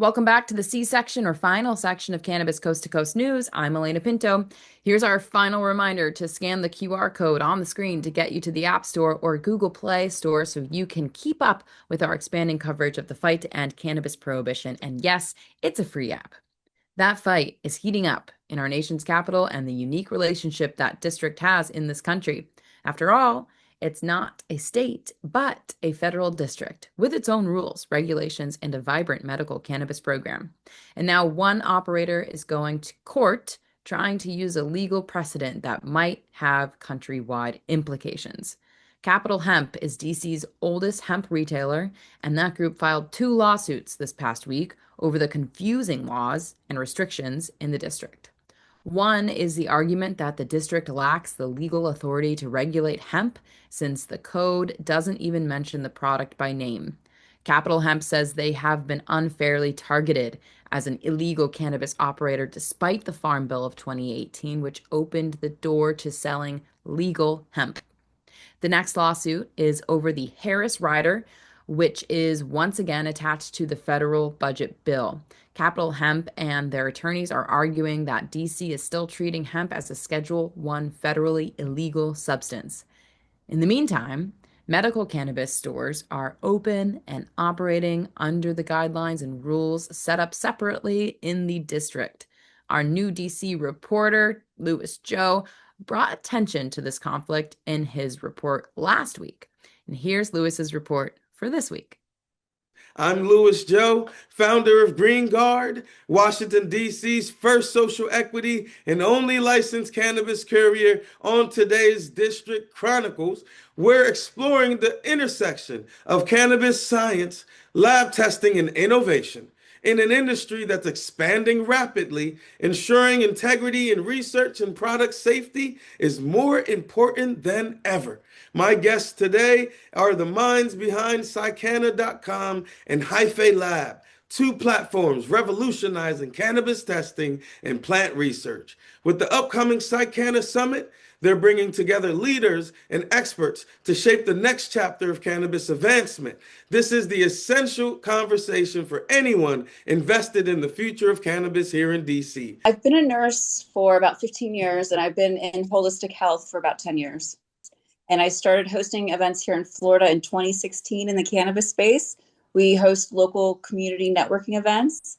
Welcome back to the C section or final section of Cannabis Coast to Coast News. I'm Elena Pinto. Here's our final reminder to scan the QR code on the screen to get you to the App Store or Google Play Store so you can keep up with our expanding coverage of the fight to end cannabis prohibition. And yes, it's a free app. That fight is heating up in our nation's capital and the unique relationship that district has in this country. After all, it's not a state, but a federal district with its own rules, regulations, and a vibrant medical cannabis program. And now one operator is going to court trying to use a legal precedent that might have countrywide implications. Capital Hemp is DC's oldest hemp retailer, and that group filed 2 lawsuits this past week over the confusing laws and restrictions in the district. One is the argument that the district lacks the legal authority to regulate hemp since the code doesn't even mention the product by name. Capital Hemp says they have been unfairly targeted as an illegal cannabis operator despite the Farm Bill of 2018, which opened the door to selling legal hemp. The next lawsuit is over the Harris rider, which is once again attached to the federal budget bill. Capital Hemp and their attorneys are arguing that DC is still treating hemp as a Schedule I federally illegal substance. In the meantime, medical cannabis stores are open and operating under the guidelines and rules set up separately in the district. Our new DC reporter, Louis Joe, brought attention to this conflict in his report last week. And here's Louis's report for this week. I'm Louis Joe, founder of Green Guard, Washington, D.C.'s first social equity and only licensed cannabis courier. On today's District Chronicles, we're exploring the intersection of cannabis science, lab testing, and innovation. In an industry that's expanding rapidly, ensuring integrity in research and product safety is more important than ever. My guests today are the minds behind Psycana.com and Hyphae Lab, 2 platforms revolutionizing cannabis testing and plant research. With the upcoming Psycana Summit, they're bringing together leaders and experts to shape the next chapter of cannabis advancement. This is the essential conversation for anyone invested in the future of cannabis here in DC. I've been a nurse for about 15 years, and I've been in holistic health for about 10 years. And I started hosting events here in Florida in 2016 in the cannabis space. We host local community networking events.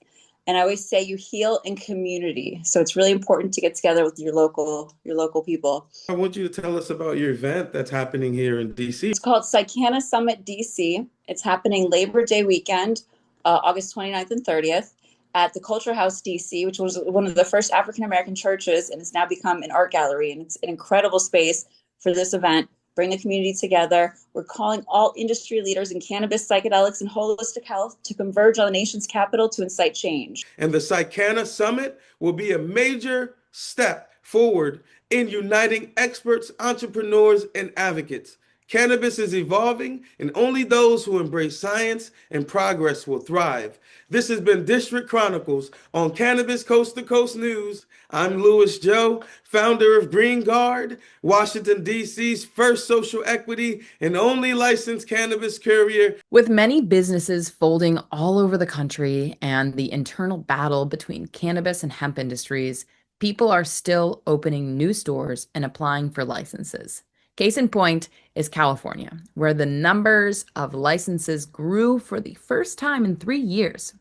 And I always say you heal in community. So it's really important to get together with your local people. I want you to tell us about your event that's happening here in DC. It's called Psycana Summit DC. It's happening Labor Day weekend, August 29th and 30th at the Culture House DC, which was one of the first African-American churches, and it's now become an art gallery. And it's an incredible space for this event. Bring the community together. We're calling all industry leaders in cannabis, psychedelics, and holistic health to converge on the nation's capital to incite change. And the Psycana Summit will be a major step forward in uniting experts, entrepreneurs, and advocates. Cannabis is evolving, and only those who embrace science and progress will thrive. This has been District Chronicles on Cannabis Coast to Coast News. I'm Louis Joe, founder of Green Guard, Washington, D.C.'s first social equity and only licensed cannabis courier. With many businesses folding all over the country and the internal battle between cannabis and hemp industries, people are still opening new stores and applying for licenses. Case in point is California, where the numbers of licenses grew for the first time in 3 years.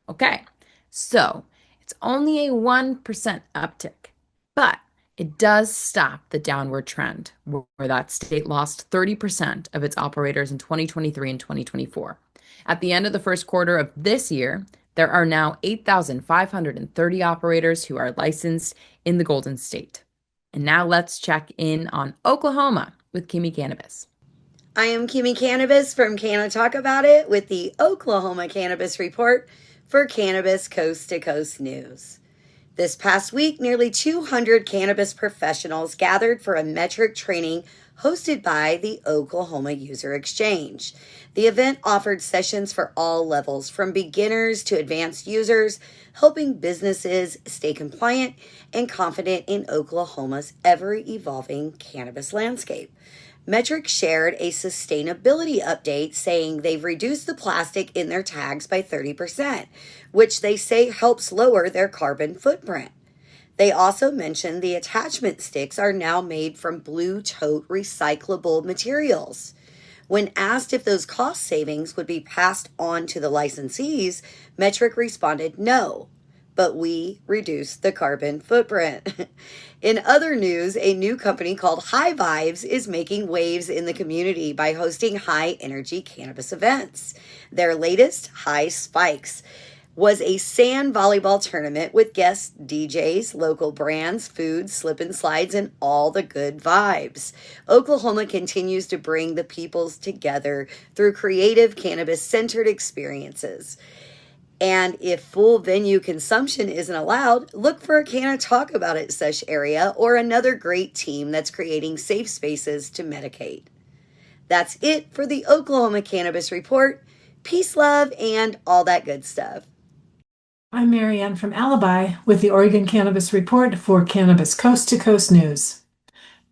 Okay, so it's only a 1% uptick, but it does stop the downward trend where that state lost 30% of its operators in 2023 and 2024. At the end of the first quarter of this year, there are now 8,530 operators who are licensed in the Golden State. And now let's check in on Oklahoma with Kimmy Cannabis. I am Kimmy Cannabis from Can I Talk About It with the Oklahoma Cannabis Report for Cannabis Coast to Coast News. This past week, nearly 200 cannabis professionals gathered for a metric training hosted by the Oklahoma User Exchange. The event offered sessions for all levels, from beginners to advanced users, helping businesses stay compliant and confident in Oklahoma's ever-evolving cannabis landscape. Metric shared a sustainability update saying they've reduced the plastic in their tags by 30%, which they say helps lower their carbon footprint. They also mentioned the attachment sticks are now made from blue tote recyclable materials. When asked if those cost savings would be passed on to the licensees, Metric responded no, but we reduce the carbon footprint. In other news, a new company called High Vibes is making waves in the community by hosting high-energy cannabis events. Their latest, High Spikes, was a sand volleyball tournament with guest DJs, local brands, food, slip and slides, and all the good vibes. Oklahoma continues to bring the peoples together through creative cannabis-centered experiences. And if full venue consumption isn't allowed, look for a Can I Talk About It sesh area or another great team that's creating safe spaces to medicate. That's it for the Oklahoma Cannabis Report. Peace, love, and all that good stuff. I'm Marianne from Alibi with the Oregon Cannabis Report for Cannabis Coast to Coast News.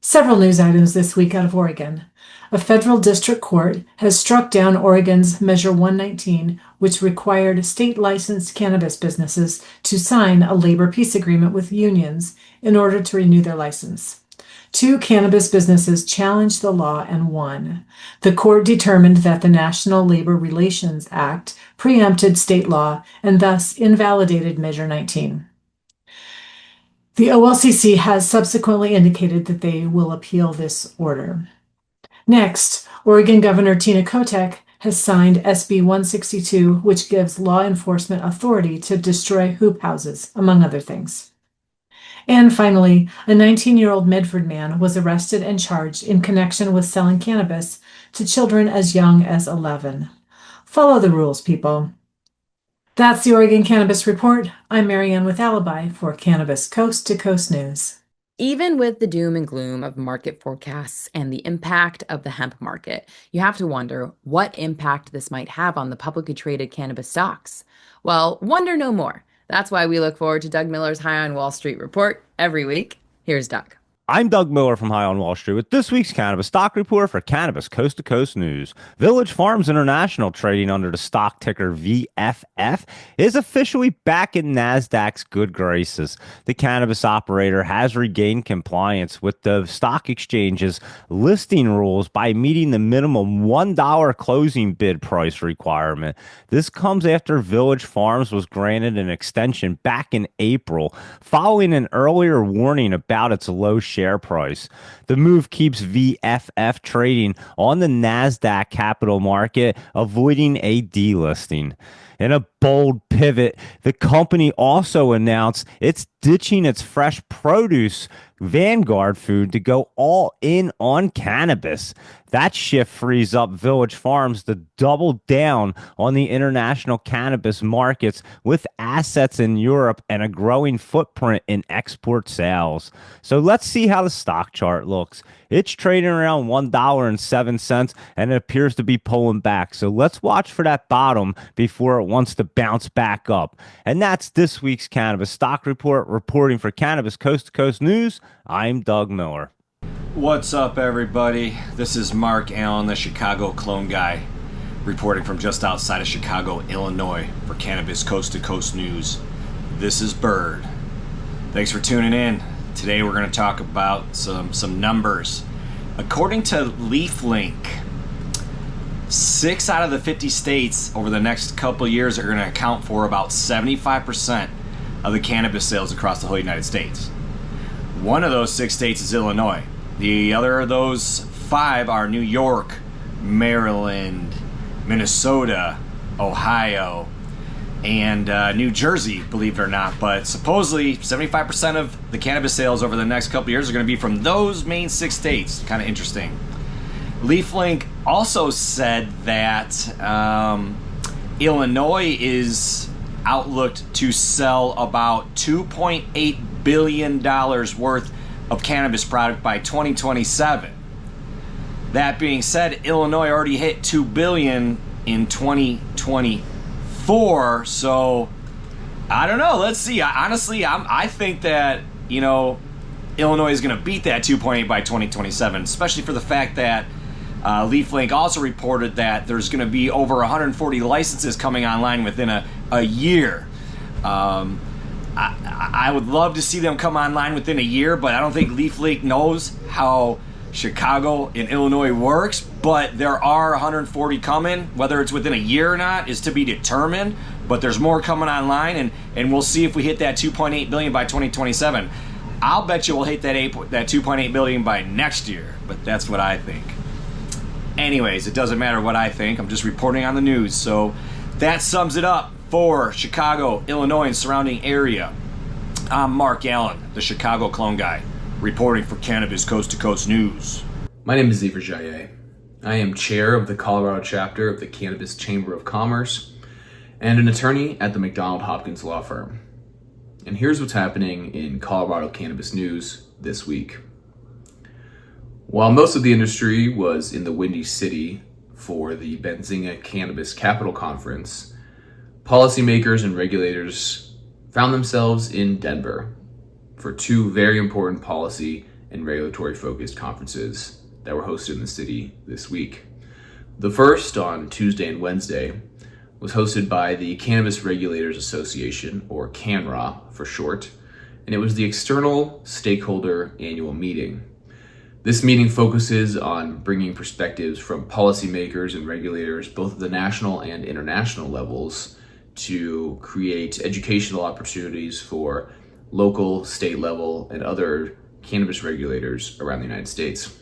Several news items this week out of Oregon. A federal district court has struck down Oregon's Measure 119, which required state-licensed cannabis businesses to sign a labor peace agreement with unions in order to renew their license. 2 cannabis businesses challenged the law and won. The court determined that the National Labor Relations Act preempted state law and thus invalidated Measure 19. The OLCC has subsequently indicated that they will appeal this order. Next, Oregon Governor Tina Kotek has signed SB 162, which gives law enforcement authority to destroy hoop houses, among other things. And finally, a 19-year-old Medford man was arrested and charged in connection with selling cannabis to children as young as 11. Follow the rules, people. That's the Oregon Cannabis Report. I'm Marianne with Alibi for Cannabis Coast to Coast News. Even with the doom and gloom of market forecasts and the impact of the hemp market, you have to wonder what impact this might have on the publicly traded cannabis stocks. Well, wonder no more. That's why we look forward to Doug Miller's High on Wall Street report every week. Here's Doug. I'm Doug Miller from High on Wall Street with this week's Cannabis Stock Report for Cannabis Coast to Coast News. Village Farms International, trading under the stock ticker VFF, is officially back in NASDAQ's good graces. The cannabis operator has regained compliance with the stock exchange's listing rules by meeting the minimum $1 closing bid price requirement. This comes after Village Farms was granted an extension back in April, following an earlier warning about its low share price. The move keeps VFF trading on the NASDAQ capital market, avoiding a delisting. In a bold pivot, the company also announced it's ditching its fresh produce Vanguard food to go all in on cannabis. That shift frees up Village Farms to double down on the international cannabis markets with assets in Europe and a growing footprint in export sales. So let's see how the stock chart looks. It's trading around $1.07 and it appears to be pulling back. So let's watch for that bottom before it wants to bounce back up. And that's this week's Cannabis Stock Report. Reporting for Cannabis Coast to Coast News, I'm Doug Miller. What's up, everybody? This is Mark Allen, the Chicago Clone Guy, reporting from just outside of Chicago, Illinois, for Cannabis Coast to Coast News. This is Bird. Thanks for tuning in. Today we're going to talk about some numbers. According to LeafLink, 6 out of the 50 states over the next couple years are going to account for about 75% of the cannabis sales across the whole United States. One of those 6 states is Illinois. The other of those 5 are New York, Maryland, Minnesota, Ohio, and New Jersey, believe it or not. But supposedly 75% of the cannabis sales over the next couple years are going to be from those main 6 states. Kind of interesting. LeafLink also said that Illinois is outlooked to sell about $2.8 billion worth of cannabis product by 2027. That being said, Illinois already hit $2 billion in 2024, so I don't know. Let's see. I think that, Illinois is going to beat that 2.8 by 2027, especially for the fact that LeafLink also reported that there's going to be over 140 licenses coming online within a year. I would love to see them come online within a year, but I don't think LeafLink knows how Chicago and Illinois works. But there are 140 coming. Whether it's within a year or not is to be determined. But there's more coming online, and we'll see if we hit that 2.8 billion by 2027. I'll bet you we'll hit that 2.8 billion by next year. But that's what I think. Anyways, it doesn't matter what I think. I'm just reporting on the news. So that sums it up for Chicago, Illinois, and surrounding area. I'm Mark Allen, the Chicago Clone Guy, reporting for Cannabis Coast to Coast News. My name is Xavier Jaillet. I am chair of the Colorado chapter of the Cannabis Chamber of Commerce and an attorney at the McDonald Hopkins law firm. And here's what's happening in Colorado cannabis news this week. While most of the industry was in the Windy City for the Benzinga Cannabis Capital Conference, policymakers and regulators found themselves in Denver for two very important policy and regulatory focused conferences that were hosted in the city this week. The first, on Tuesday and Wednesday, was hosted by the Cannabis Regulators Association, or CANRA for short, and it was the external stakeholder annual meeting. This meeting focuses on bringing perspectives from policymakers and regulators, both at the national and international levels, to create educational opportunities for local, state level, and other cannabis regulators around the United States.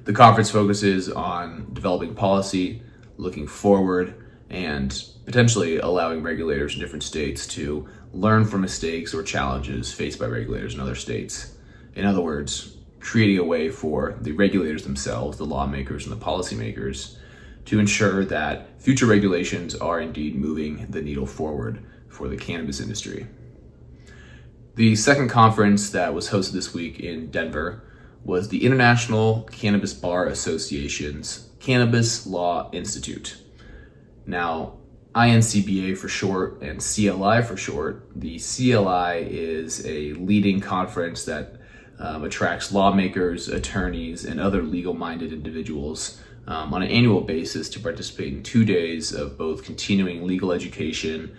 The conference focuses on developing policy, looking forward, and potentially allowing regulators in different states to learn from mistakes or challenges faced by regulators in other states. In other words, creating a way for the regulators themselves, the lawmakers and the policymakers, to ensure that future regulations are indeed moving the needle forward for the cannabis industry. The second conference that was hosted this week in Denver was the International Cannabis Bar Association's Cannabis Law Institute. Now, INCBA for short and CLI for short, the CLI is a leading conference that attracts lawmakers, attorneys, and other legal-minded individuals on an annual basis to participate in 2 days of both continuing legal education,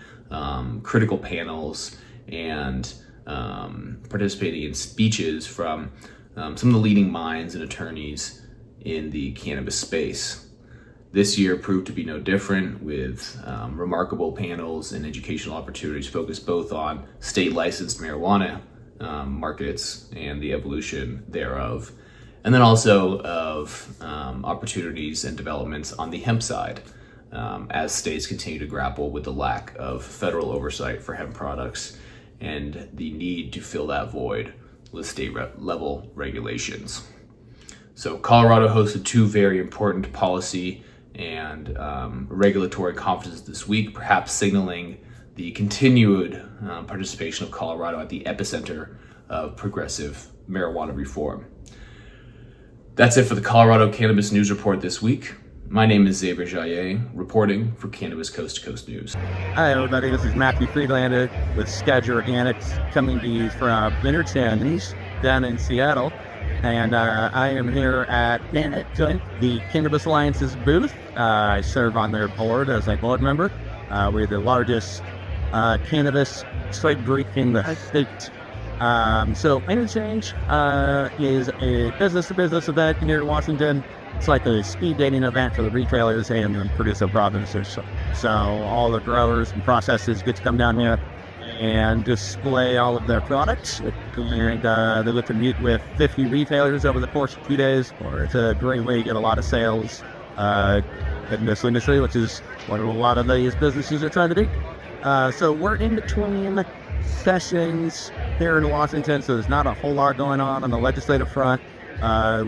critical panels, and participating in speeches from some of the leading minds and attorneys in the cannabis space. This year proved to be no different, with remarkable panels and educational opportunities focused both on state-licensed marijuana markets and the evolution thereof, and then also of opportunities and developments on the hemp side as states continue to grapple with the lack of federal oversight for hemp products and the need to fill that void with state level regulations. So Colorado hosted two very important policy and regulatory conferences this week, perhaps signaling the continued participation of Colorado at the epicenter of progressive marijuana reform. That's it for the Colorado Cannabis News Report this week. My name is Xavier Jaillet, reporting for Cannabis Coast to Coast News. Hi everybody, this is Matthew Friedlander with Skadger Organics, coming to you from Interchange down in Seattle. And I am here at the Cannabis Alliance's booth. I serve on their board as a board member. We're the largest cannabis trade group in the state. So Interchange is a business-to-business event here in Washington. It's like a speed dating event for the retailers and the producer producers. So all the growers and processors get to come down here and display all of their products. And they get to meet with 50 retailers over the course of 2 days. It's a great way to get a lot of sales in this industry, which is what a lot of these businesses are trying to do. So we're in between sessions here in Washington, so there's not a whole lot going on the legislative front.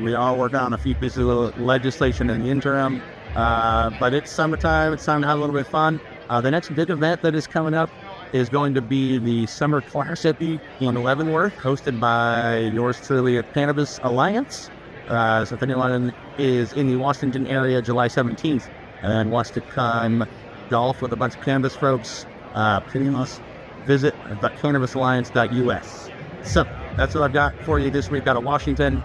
We are working on a few pieces of legislation in the interim, but it's summertime. It's time to have a little bit of fun. The next big event that is coming up is going to be the Summer Classic in Leavenworth, hosted by yours truly at Cannabis Alliance. So if anyone is in the Washington area July 17th and wants to come golf with a bunch of cannabis folks, please visit cannabisalliance.us. So That's what I've got for you this week out of Washington,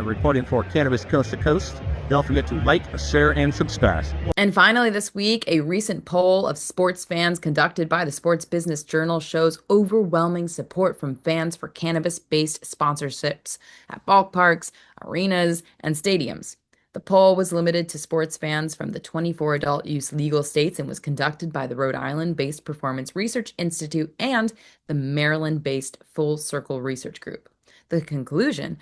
reporting for Cannabis Coast to Coast. Don't forget to like, share, and subscribe. And finally, this week, a recent poll of sports fans conducted by the Sports Business Journal shows overwhelming support from fans for cannabis-based sponsorships at ballparks, arenas, and stadiums. The poll was limited to sports fans from the 24 adult use legal states and was conducted by the Rhode Island-based Performance Research Institute and the Maryland-based Full Circle Research Group. The conclusion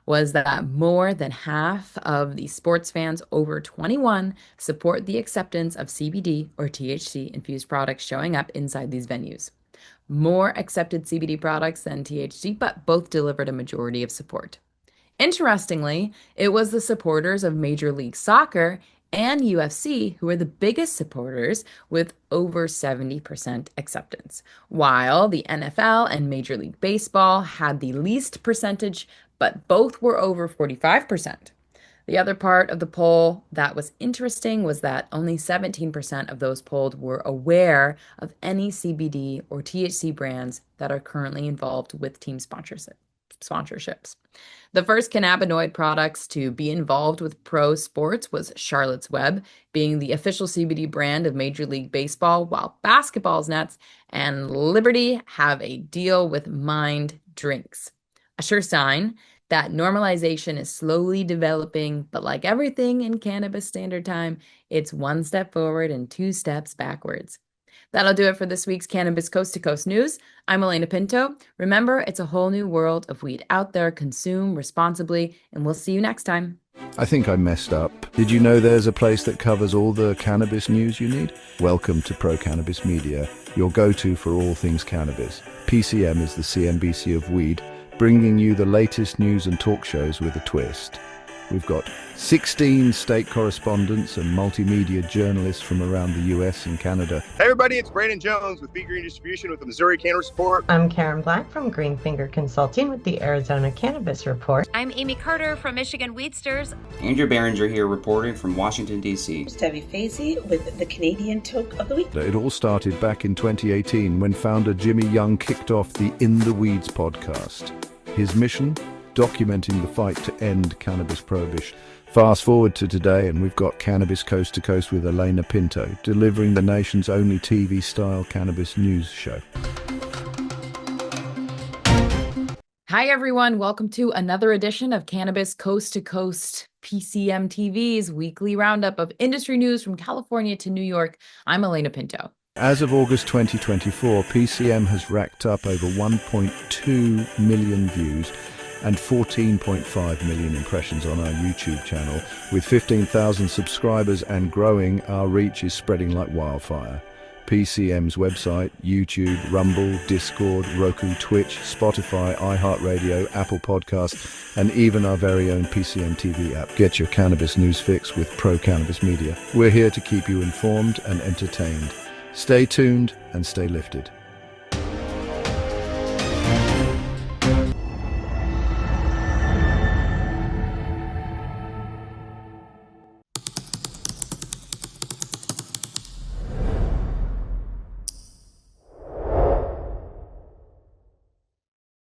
was that more than half of the sports fans over 21 support the acceptance of CBD or THC-infused products showing up inside these venues. More accepted CBD products than THC, but both delivered a majority of support. Interestingly, it was the supporters of Major League Soccer and UFC who were the biggest supporters with over 70% acceptance, while the NFL and Major League Baseball had the least percentage, but both were over 45%. The other part of the poll that was interesting was that only 17% of those polled were aware of any CBD or THC brands that are currently involved with team sponsorships. The first cannabinoid products to be involved with pro sports was Charlotte's Web, being the official CBD brand of Major League Baseball, while Basketball's Nets and Liberty have a deal with Mind Drinks. A sure sign that normalization is slowly developing, but like everything in Cannabis Standard Time, it's one step forward and two steps backwards. That'll do it for this week's Cannabis Coast to Coast News. I'm Elena Pinto. Remember, it's a whole new world of weed out there. Consume responsibly, and we'll see you next time. I think I messed up. Did you know there's a place that covers all the cannabis news you need? Welcome to Pro Cannabis Media, your go-to for all things cannabis. PCM is the CNBC of weed, bringing you the latest news and talk shows with a twist. We've got 16 state correspondents and multimedia journalists from around the US and Canada. Hey everybody, it's Brandon Jones with Be Green Distribution with the Missouri Cannabis Report. I'm Karen Black from Greenfinger Consulting with the Arizona Cannabis Report. I'm Amy Carter from Michigan Weedsters. Andrew Behringer here reporting from Washington, D.C. Stevie Fazy with the Canadian Toke of the Week. It all started back in 2018 when founder Jimmy Young kicked off the In the Weeds podcast. His mission? Documenting the fight to end cannabis prohibition. Fast forward to today and we've got Cannabis Coast to Coast with Elena Pinto, delivering the nation's only TV-style cannabis news show. Hi, everyone. Welcome to another edition of Cannabis Coast to Coast, PCM TV's weekly roundup of industry news from California to New York. I'm Elena Pinto. As of August 2024, PCM has racked up over 1.2 million views and 14.5 million impressions on our YouTube channel. With 15,000 subscribers and growing, our reach is spreading like wildfire. PCM's website, YouTube, Rumble, Discord, Roku, Twitch, Spotify, iHeartRadio, Apple Podcasts, and even our very own PCM TV app. Get your cannabis news fix with Pro Cannabis Media. We're here to keep you informed and entertained. Stay tuned and stay lifted.